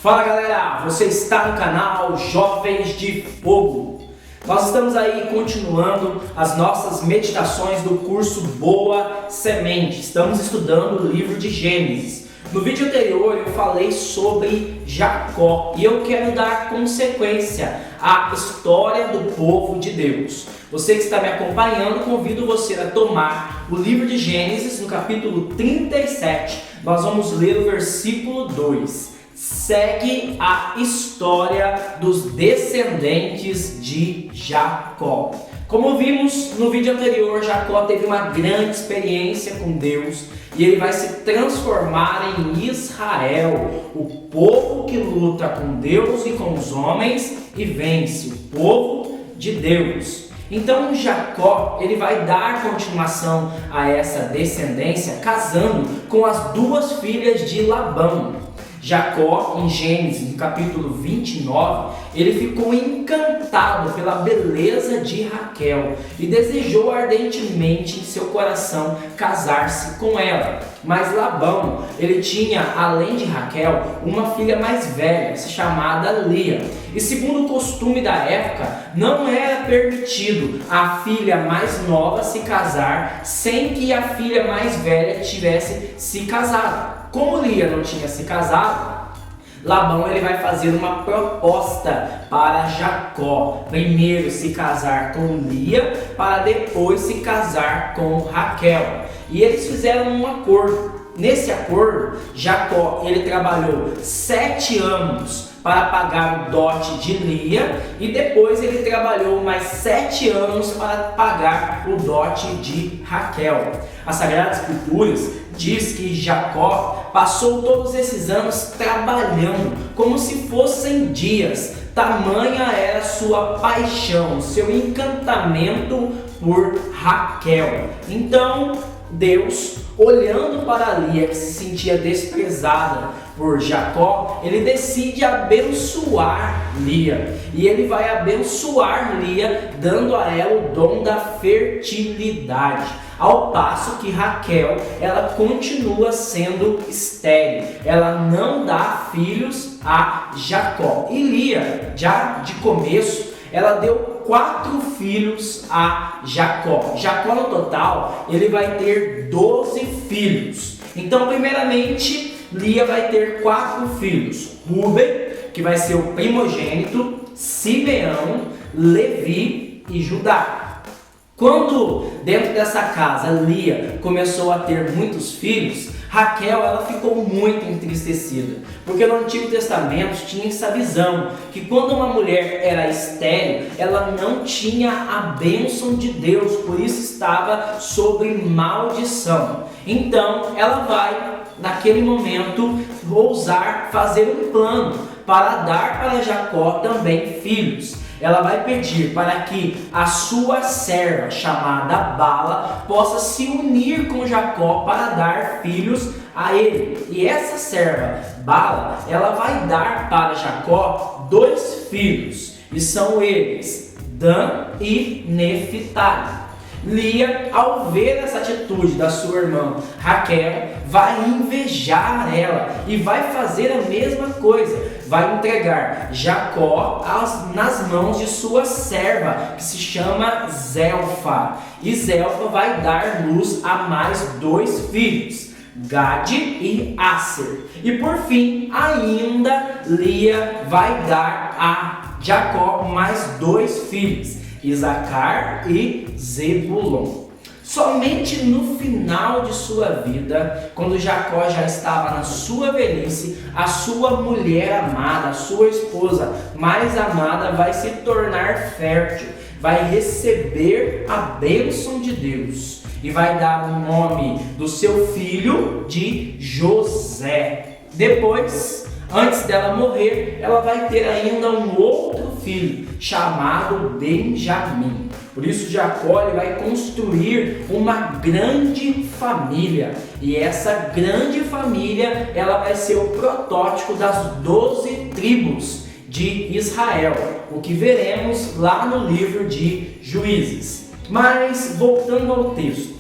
Fala galera, você está no canal Jovens de Fogo. Nós estamos aí continuando as nossas meditações do curso Boa Semente. Estamos estudando o livro de Gênesis. No vídeo anterior eu falei sobre Jacó e eu quero dar consequência à história do povo de Deus. Você que está me acompanhando, convido você a tomar o livro de Gênesis no capítulo 37. Nós vamos ler o versículo 2. Segue a história dos descendentes de Jacó. Como vimos no vídeo anterior, Jacó teve uma grande experiência com Deus e ele vai se transformar em Israel, o povo que luta com Deus e com os homens e vence, o povo de Deus. Então Jacó ele vai dar continuação a essa descendência casando com as duas filhas de Labão. Jacó, em Gênesis, no capítulo 29, ele ficou encantado pela beleza de Raquel e desejou ardentemente em seu coração casar-se com ela. Mas Labão, ele tinha, além de Raquel, uma filha mais velha, chamada Lia. E segundo o costume da época, não era permitido a filha mais nova se casar sem que a filha mais velha tivesse se casado. Como Lia não tinha se casado, Labão ele vai fazer uma proposta para Jacó. Primeiro se casar com Lia, para depois se casar com Raquel. E eles fizeram um acordo. Nesse acordo, Jacó ele trabalhou 7 anos para pagar o dote de Lia e depois ele trabalhou mais 7 anos para pagar o dote de Raquel. As Sagradas Escrituras diz que Jacó passou todos esses anos trabalhando como se fossem dias. Tamanha era sua paixão, seu encantamento por Raquel. Então Deus, olhando para Lia, que se sentia desprezada por Jacó, ele decide abençoar Lia. E ele vai abençoar Lia, dando a ela o dom da fertilidade. Ao passo que Raquel, ela continua sendo estéril. Ela não dá filhos a Jacó. E Lia, já de começo, ela deu 4 filhos a Jacó. Jacó no total, ele vai ter 12 filhos. Então, primeiramente, Lia vai ter 4 filhos. Rúben, que vai ser o primogênito, Simeão, Levi e Judá. Quando dentro dessa casa Lia começou a ter muitos filhos, Raquel ela ficou muito entristecida, porque no Antigo Testamento tinha essa visão que quando uma mulher era estéril, ela não tinha a bênção de Deus, por isso estava sob maldição. Então ela vai, naquele momento, ousar fazer um plano para dar para Jacó também filhos. Ela vai pedir para que a sua serva, chamada Bala, possa se unir com Jacó para dar filhos a ele. E essa serva, Bala, ela vai dar para Jacó 2 filhos. E são eles, Dan e Neftali. Lia, ao ver essa atitude da sua irmã Raquel, vai invejar ela e vai fazer a mesma coisa. Vai entregar Jacó nas mãos de sua serva, que se chama Zelfa. E Zelfa vai dar luz a mais 2 filhos, Gade e Asser. E por fim, ainda Lia vai dar a Jacó mais 2 filhos, Isacar e Zebulon. Somente no final de sua vida, quando Jacó já estava na sua velhice, a sua mulher amada, a sua esposa mais amada vai se tornar fértil, vai receber a bênção de Deus e vai dar o nome do seu filho de José. Depois, antes dela morrer, ela vai ter ainda um outro filho chamado Benjamim. Por isso Jacó ele vai construir uma grande família. E essa grande família ela vai ser o protótipo das 12 tribos de Israel. O que veremos lá no livro de Juízes. Mas voltando ao texto.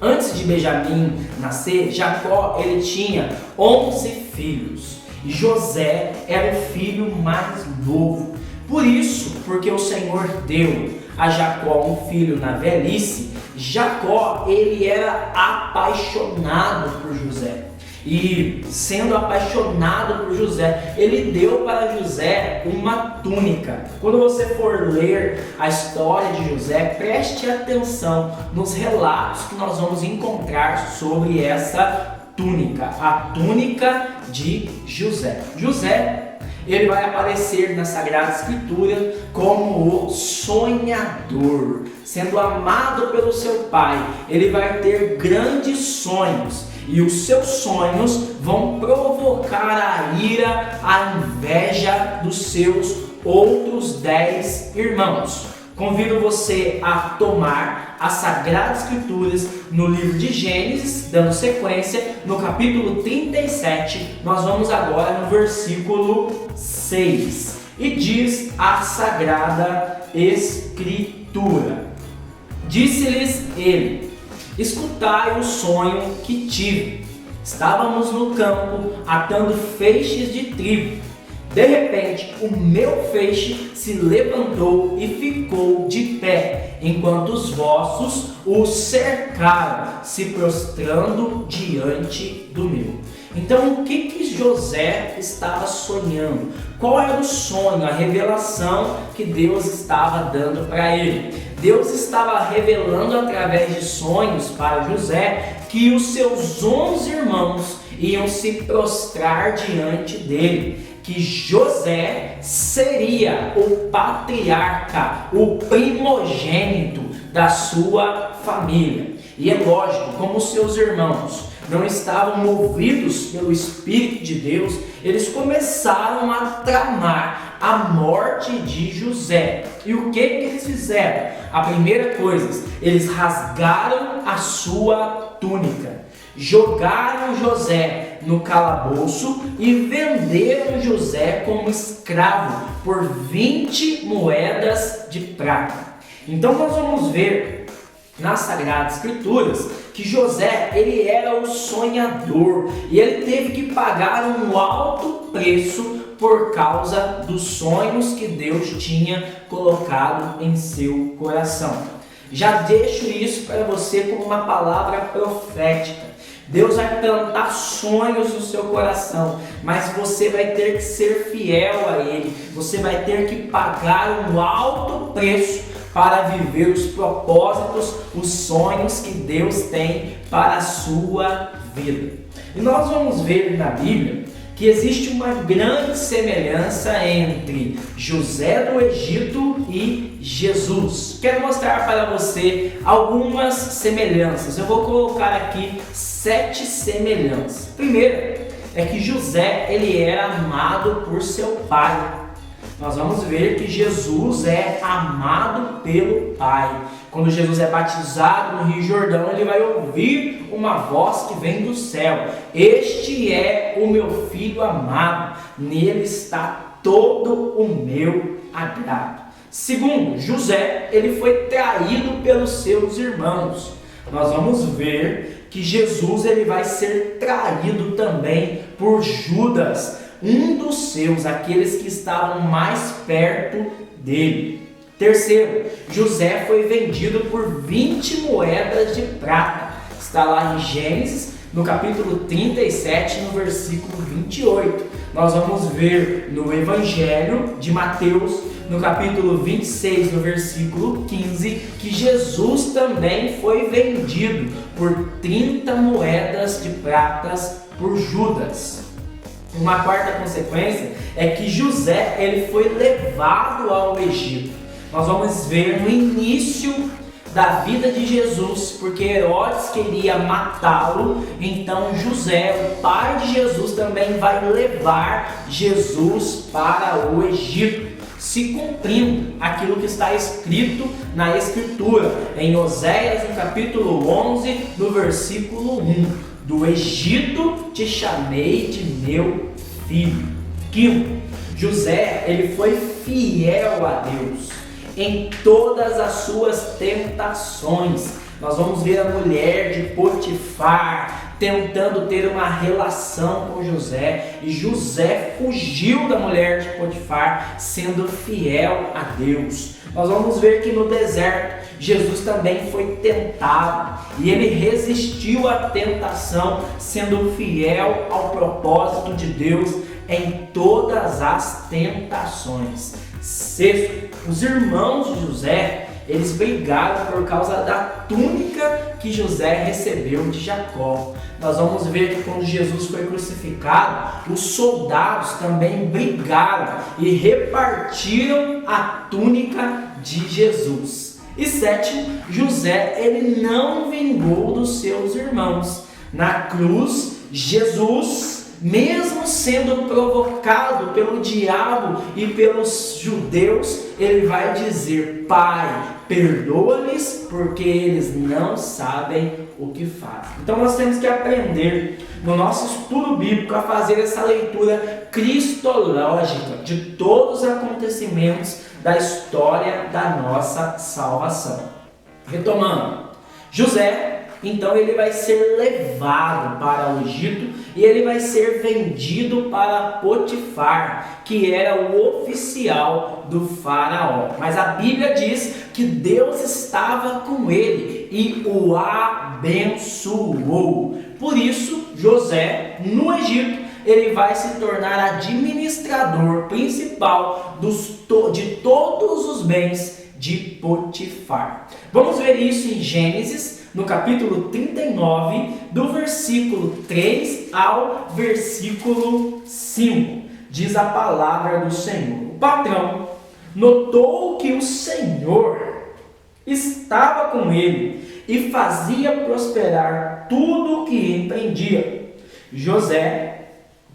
Antes de Benjamim nascer, Jacó ele tinha 11 filhos. E José era o filho mais novo. Por isso, porque o Senhor deu a Jacó um filho na velhice, Jacó ele era apaixonado por José. E sendo apaixonado por José, ele deu para José uma túnica. Quando você for ler a história de José, preste atenção nos relatos que nós vamos encontrar sobre essa túnica, a túnica de José. José, ele vai aparecer na Sagrada Escritura como o sonhador, sendo amado pelo seu pai. Ele vai ter grandes sonhos e os seus sonhos vão provocar a ira, a inveja dos seus outros 10 irmãos. Convido você a tomar as Sagradas Escrituras no livro de Gênesis, dando sequência no capítulo 37, nós vamos agora no versículo 6. E diz a Sagrada Escritura: Disse-lhes ele: Escutai o sonho que tive. Estávamos no campo atando feixes de trigo. De repente, o meu feixe se levantou e ficou de pé, enquanto os vossos o cercaram, se prostrando diante do meu. Então, o que José estava sonhando? Qual era o sonho, a revelação que Deus estava dando para ele? Deus estava revelando através de sonhos para José que os seus 11 irmãos iam se prostrar diante dele, que José seria o patriarca, o primogênito da sua família. E é lógico, como os seus irmãos não estavam movidos pelo Espírito de Deus, eles começaram a tramar a morte de José. E o que eles fizeram? A primeira coisa, eles rasgaram a sua túnica, jogaram José no calabouço e venderam José como escravo por 20 moedas de prata. Então nós vamos ver nas Sagradas Escrituras que José ele era o sonhador e ele teve que pagar um alto preço por causa dos sonhos que Deus tinha colocado em seu coração. Já deixo isso para você como uma palavra profética. Deus vai plantar sonhos no seu coração, mas você vai ter que ser fiel a Ele. Você vai ter que pagar um alto preço para viver os propósitos, os sonhos que Deus tem para a sua vida. E nós vamos ver na Bíblia que existe uma grande semelhança entre José do Egito e Jesus. Quero mostrar para você algumas semelhanças. Eu vou colocar aqui 7 semelhanças. Primeiro é que José ele era amado por seu pai. Nós vamos ver que Jesus é amado pelo Pai. Quando Jesus é batizado no Rio Jordão, ele vai ouvir uma voz que vem do céu: Este é o meu filho amado, nele está todo o meu agrado. Segundo, José ele foi traído pelos seus irmãos. Nós vamos ver que Jesus ele vai ser traído também por Judas, um dos seus, aqueles que estavam mais perto dele. Terceiro, José foi vendido por 20 moedas de prata. Está lá em Gênesis, no capítulo 37, no versículo 28. Nós vamos ver no Evangelho de Mateus, no capítulo 26, no versículo 15, que Jesus também foi vendido por 30 moedas de pratas por Judas. Uma quarta consequência é que José ele foi levado ao Egito. Nós vamos ver no início da vida de Jesus, porque Herodes queria matá-lo, então José, o pai de Jesus, também vai levar Jesus para o Egito, se cumprindo aquilo que está escrito na Escritura, em Oséias, no capítulo 11, no versículo 1. Do Egito te chamei de meu filho. Quinto, José ele foi fiel a Deus em todas as suas tentações. Nós vamos ver a mulher de Potifar tentando ter uma relação com José, e José fugiu da mulher de Potifar, sendo fiel a Deus. Nós vamos ver que no deserto Jesus também foi tentado e ele resistiu à tentação, sendo fiel ao propósito de Deus em todas as tentações. Sexto, os irmãos de José, eles brigaram por causa da túnica que José recebeu de Jacó. Nós vamos ver que quando Jesus foi crucificado, os soldados também brigaram e repartiram a túnica de Jesus. E sétimo, José, ele não vingou dos seus irmãos. Na cruz, Jesus, mesmo sendo provocado pelo diabo e pelos judeus, ele vai dizer: Pai, perdoa-lhes porque eles não sabem o que fazem. Então nós temos que aprender no nosso estudo bíblico a fazer essa leitura cristológica de todos os acontecimentos da história da nossa salvação. Retomando, José, então ele vai ser levado para o Egito e ele vai ser vendido para Potifar, que era o oficial do faraó. Mas a Bíblia diz que Deus estava com ele e o abençoou. Por isso, José, no Egito, ele vai se tornar administrador principal de todos os bens de Potifar. Vamos ver isso em Gênesis, no capítulo 39, do versículo 3 ao versículo 5. Diz a palavra do Senhor: o patrão notou que o Senhor estava com ele e fazia prosperar tudo o que empreendia. José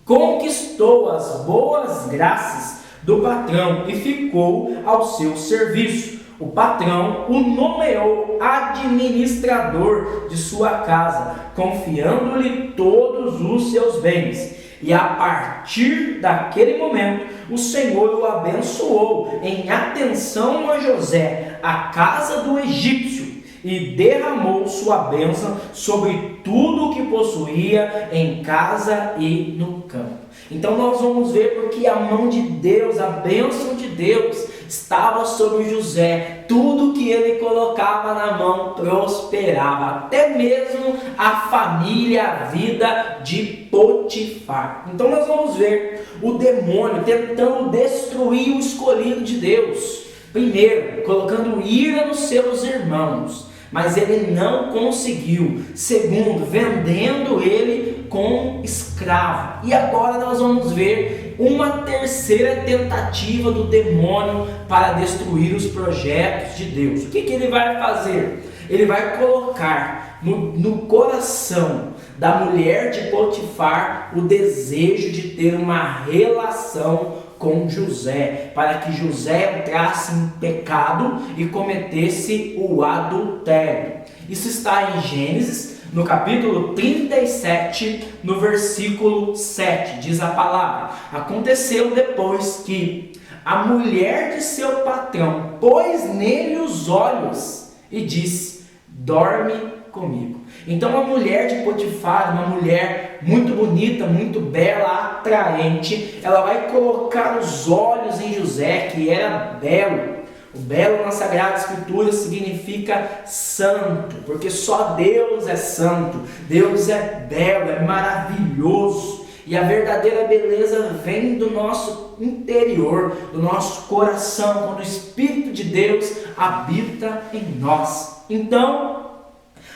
conquistou as boas graças do patrão e ficou ao seu serviço. O patrão o nomeou administrador de sua casa, confiando-lhe todos os seus bens. E a partir daquele momento, o Senhor o abençoou em atenção a José, a casa do egípcio, e derramou sua bênção sobre tudo o que possuía em casa e no campo. Então nós vamos ver porque a mão de Deus, a bênção de Deus estava sobre José. Tudo que ele colocava na mão prosperava, até mesmo a família, a vida de Potifar. Então nós vamos ver o demônio tentando destruir o escolhido de Deus. Primeiro, colocando ira nos seus irmãos, mas ele não conseguiu. Segundo, vendendo ele como escravo. E agora nós vamos ver uma terceira tentativa do demônio para destruir os projetos de Deus. O que ele vai fazer? Ele vai colocar no coração da mulher de Potifar o desejo de ter uma relação com José, para que José entrasse em pecado e cometesse o adultério. Isso está em Gênesis, no capítulo 37, no versículo 7, diz a palavra: aconteceu depois que a mulher de seu patrão pôs nele os olhos e disse: dorme comigo. Então a mulher de Potifar, uma mulher muito bonita, muito bela, atraente, ela vai colocar os olhos em José, que era belo. O belo na Sagrada Escritura significa santo, porque só Deus é santo, Deus é belo, é maravilhoso. E a verdadeira beleza vem do nosso interior, do nosso coração, quando o Espírito de Deus habita em nós. Então,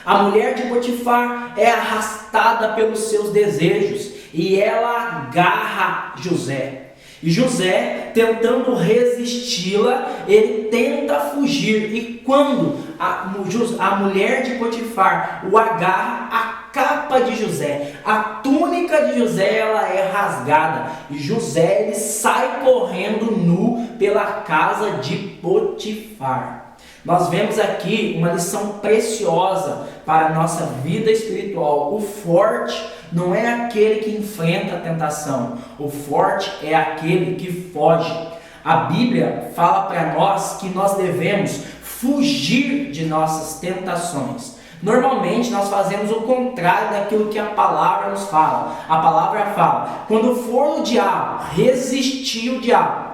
a mulher de Potifar é arrastada pelos seus desejos e ela agarra José. E José, tentando resisti-la, ele tenta fugir. E quando a mulher de Potifar o agarra, a capa de José, a túnica de José, ela é rasgada. E José, ele sai correndo nu pela casa de Potifar. Nós vemos aqui uma lição preciosa para a nossa vida espiritual. O forte não é aquele que enfrenta a tentação, o forte é aquele que foge. A Bíblia fala para nós que nós devemos fugir de nossas tentações. Normalmente nós fazemos o contrário daquilo que a palavra nos fala. A palavra fala: quando for o diabo, resistir o diabo.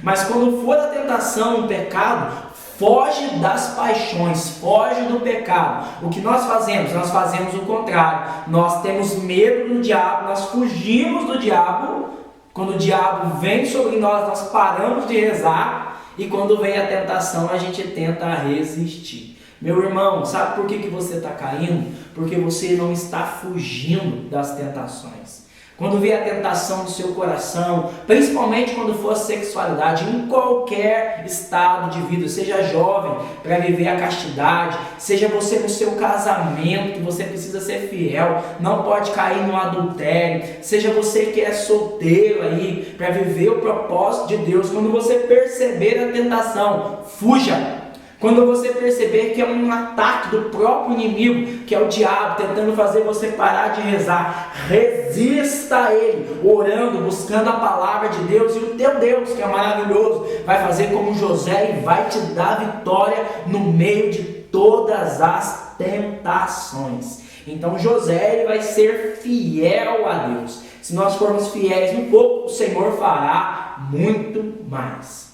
Mas quando for a tentação, o pecado, foge das paixões, foge do pecado. O que nós fazemos? Nós fazemos o contrário. Nós temos medo do diabo, nós fugimos do diabo. Quando o diabo vem sobre nós, nós paramos de rezar. E quando vem a tentação, a gente tenta resistir. Meu irmão, sabe por que você está caindo? Porque você não está fugindo das tentações. Quando vem a tentação do seu coração, principalmente quando for a sexualidade, em qualquer estado de vida, seja jovem para viver a castidade, seja você no seu casamento, que você precisa ser fiel, não pode cair no adultério, seja você que é solteiro aí, para viver o propósito de Deus, quando você perceber a tentação, fuja. Quando você perceber que é um ataque do próprio inimigo, que é o diabo, tentando fazer você parar de rezar, resista a ele, orando, buscando a palavra de Deus, e o teu Deus, que é maravilhoso, vai fazer como José e vai te dar vitória no meio de todas as tentações. Então José, ele vai ser fiel a Deus. Se nós formos fiéis um pouco, o Senhor fará muito mais.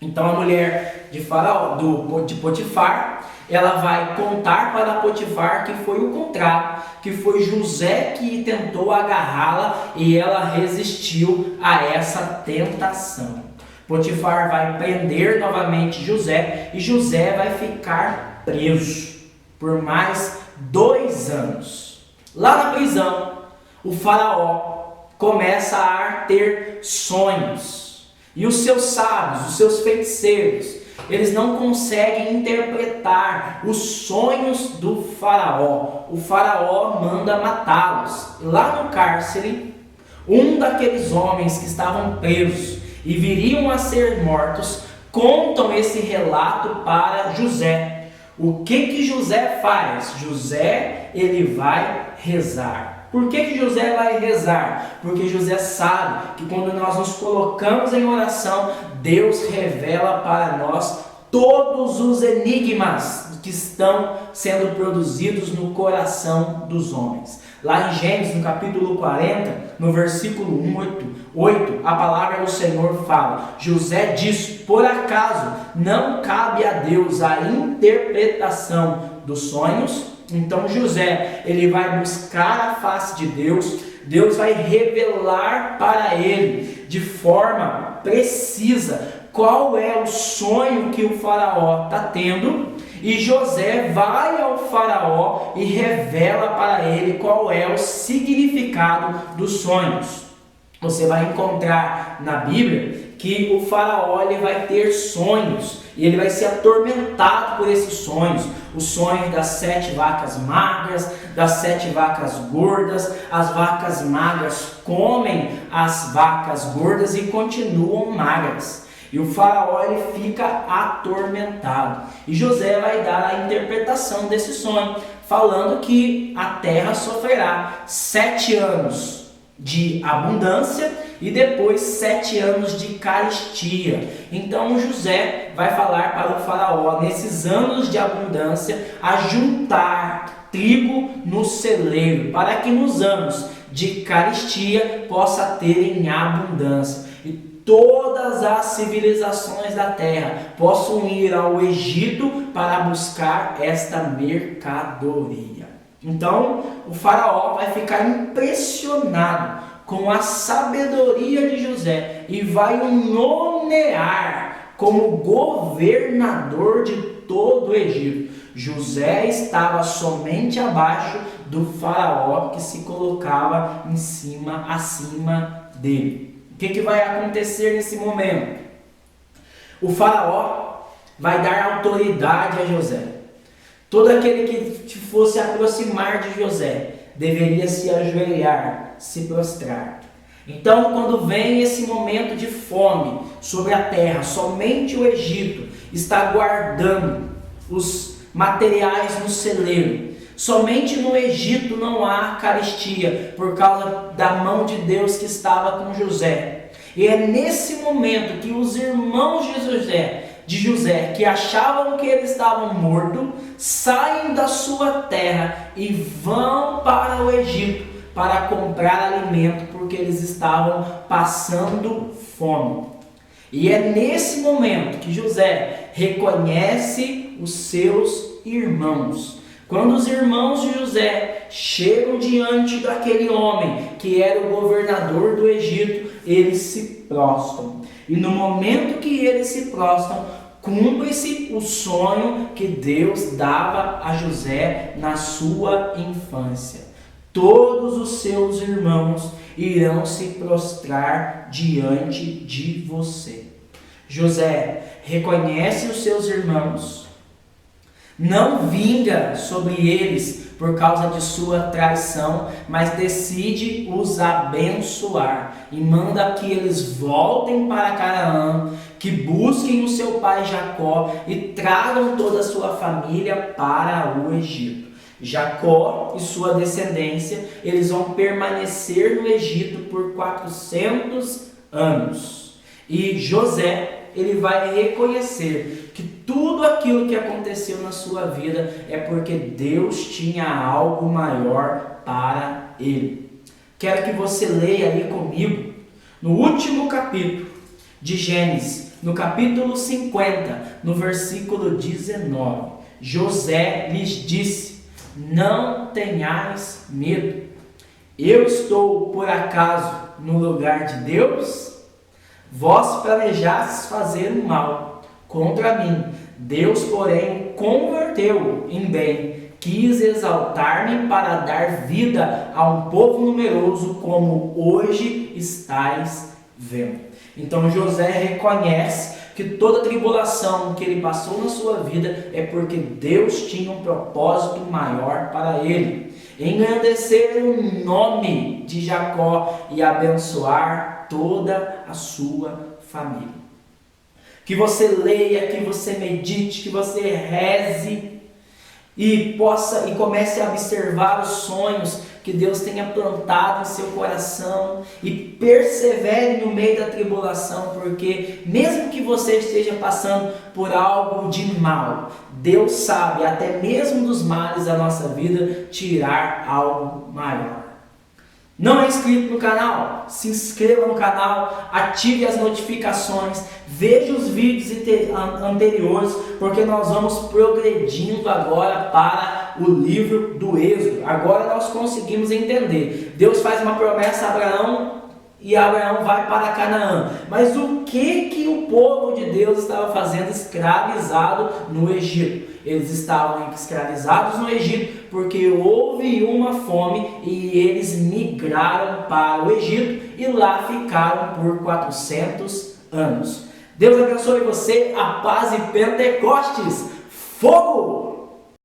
Então a mulher de Faraó, de Potifar, ela vai contar para Potifar que foi o contrário, que foi José que tentou agarrá-la e ela resistiu a essa tentação. Potifar vai prender novamente José e José vai ficar preso por mais 2 anos. Lá na prisão, o Faraó começa a ter sonhos. E os seus sábios, os seus feiticeiros, eles não conseguem interpretar os sonhos do faraó. O faraó manda matá-los. Lá no cárcere, um daqueles homens que estavam presos e viriam a ser mortos, contam esse relato para José. O que José faz? José, ele vai rezar. Por que José vai rezar? Porque José sabe que quando nós nos colocamos em oração, Deus revela para nós todos os enigmas que estão sendo produzidos no coração dos homens. Lá em Gênesis, no capítulo 40, no versículo 8, a palavra do Senhor fala: José disse: por acaso não cabe a Deus a interpretação dos sonhos? Então José, ele vai buscar a face de Deus, Deus vai revelar para ele de forma precisa qual é o sonho que o faraó está tendo, e José vai ao faraó e revela para ele qual é o significado dos sonhos. Você vai encontrar na Bíblia que o faraó, ele vai ter sonhos e ele vai ser atormentado por esses sonhos. O sonho das 7 vacas magras, das 7 vacas gordas. As vacas magras comem as vacas gordas e continuam magras. E o faraó, ele fica atormentado. E José vai dar a interpretação desse sonho, falando que a terra sofrerá 7 anos de abundância e depois 7 anos de carestia. Então José vai falar para o faraó, nesses anos de abundância, a juntar trigo no celeiro, para que nos anos de carestia possa ter em abundância. E todas as civilizações da terra possam ir ao Egito para buscar esta mercadoria. Então, o faraó vai ficar impressionado com a sabedoria de José e vai o nomear como governador de todo o Egito. José estava somente abaixo do faraó, que se colocava acima dele. O que vai acontecer nesse momento? O faraó vai dar autoridade a José. Todo aquele que fosse aproximar de José deveria se ajoelhar, se prostrar. Então, quando vem esse momento de fome sobre a terra, somente o Egito está guardando os materiais no celeiro. Somente no Egito não há carestia, por causa da mão de Deus que estava com José. E é nesse momento que os irmãos de de José, que achavam que eles estavam mortos, saem da sua terra e vão para o Egito para comprar alimento, porque eles estavam passando fome. E é nesse momento que José reconhece os seus irmãos. Quando os irmãos de José chegam diante daquele homem que era o governador do Egito, eles se prostram. E no momento que eles se prostram, cumpre-se o sonho que Deus dava a José na sua infância. Todos os seus irmãos irão se prostrar diante de você. José reconhece os seus irmãos, não vinga sobre eles por causa de sua traição, mas decide os abençoar e manda que eles voltem para Canaã, que busquem o seu pai Jacó e tragam toda a sua família para o Egito. Jacó e sua descendência, eles vão permanecer no Egito por 400 anos. E José, ele vai reconhecer que tudo aquilo que aconteceu na sua vida é porque Deus tinha algo maior para ele. Quero que você leia ali comigo, no último capítulo de Gênesis, no capítulo 50, no versículo 19. José lhes disse: não tenhais medo. Eu estou por acaso no lugar de Deus? Vós planejastes fazer o mal contra mim. Deus, porém, converteu em bem. Quis exaltar-me para dar vida a um povo numeroso, como hoje estáis vendo. Então José reconhece que toda tribulação que ele passou na sua vida é porque Deus tinha um propósito maior para ele. Engrandecer o nome de Jacó e abençoar toda a sua família. Que você leia, que você medite, que você reze e comece a observar os sonhos que Deus tenha plantado em seu coração e persevere no meio da tribulação, porque mesmo que você esteja passando por algo de mal, Deus sabe, até mesmo dos males da nossa vida, tirar algo maior. Não é inscrito no canal? Se inscreva no canal, ative as notificações, veja os vídeos anteriores, porque nós vamos progredindo agora para o livro do Êxodo. Agora nós conseguimos entender. Deus faz uma promessa a Abraão e Abraão vai para Canaã. Mas o que o povo de Deus estava fazendo escravizado no Egito? Eles estavam escravizados no Egito porque houve uma fome e eles migraram para o Egito e lá ficaram por 400 anos. Deus abençoe você, a paz e Pentecostes. Fogo!